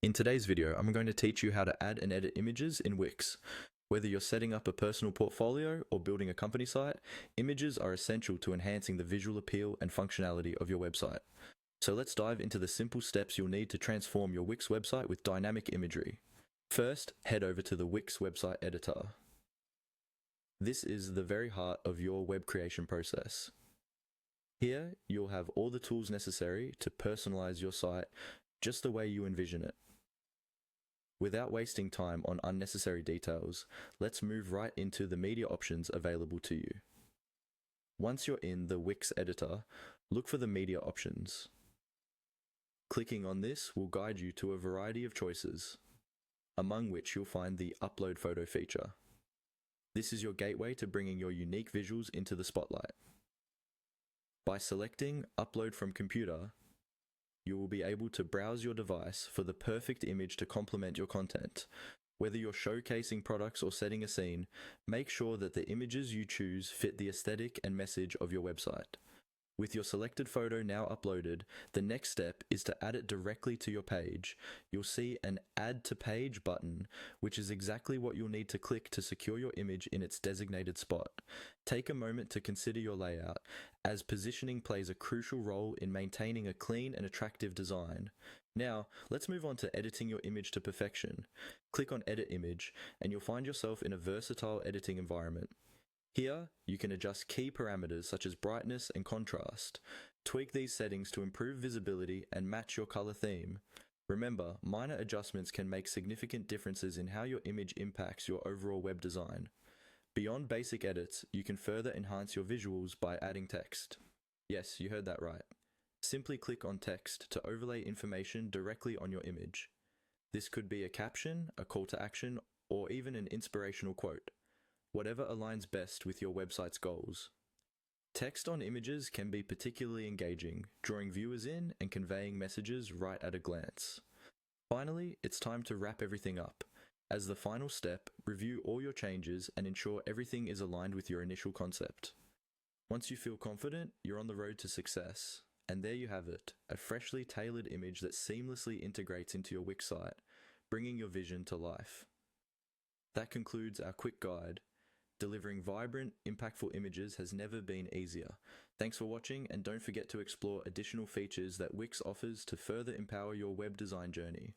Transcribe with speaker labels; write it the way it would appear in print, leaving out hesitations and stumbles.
Speaker 1: In today's video, I'm going to teach you how to add and edit images in Wix. Whether you're setting up a personal portfolio or building a company site, images are essential to enhancing the visual appeal and functionality of your website. So let's dive into the simple steps you'll need to transform your Wix website with dynamic imagery. First, head over to the Wix website editor. This is the very heart of your web creation process. Here, you'll have all the tools necessary to personalize your site just the way you envision it. Without wasting time on unnecessary details, let's move right into the media options available to you. Once you're in the Wix editor, look for the media options. Clicking on this will guide you to a variety of choices, among which you'll find the Upload Photo feature. This is your gateway to bringing your unique visuals into the spotlight. By selecting Upload from Computer, you will be able to browse your device for the perfect image to complement your content. Whether you're showcasing products or setting a scene, make sure that the images you choose fit the aesthetic and message of your website. With your selected photo now uploaded, the next step is to add it directly to your page. You'll see an Add to Page button, which is exactly what you'll need to click to secure your image in its designated spot. Take a moment to consider your layout, as positioning plays a crucial role in maintaining a clean and attractive design. Now, let's move on to editing your image to perfection. Click on Edit Image, and you'll find yourself in a versatile editing environment. Here, you can adjust key parameters such as brightness and contrast. Tweak these settings to improve visibility and match your color theme. Remember, minor adjustments can make significant differences in how your image impacts your overall web design. Beyond basic edits, you can further enhance your visuals by adding text. Yes, you heard that right. Simply click on text to overlay information directly on your image. This could be a caption, a call to action, or even an inspirational quote. Whatever aligns best with your website's goals. Text on images can be particularly engaging, drawing viewers in and conveying messages right at a glance. Finally, it's time to wrap everything up. As the final step, review all your changes and ensure everything is aligned with your initial concept. Once you feel confident, you're on the road to success. And there you have it, a freshly tailored image that seamlessly integrates into your Wix site, bringing your vision to life. That concludes our quick guide. Delivering vibrant, impactful images has never been easier. Thanks for watching, and don't forget to explore additional features that Wix offers to further empower your web design journey.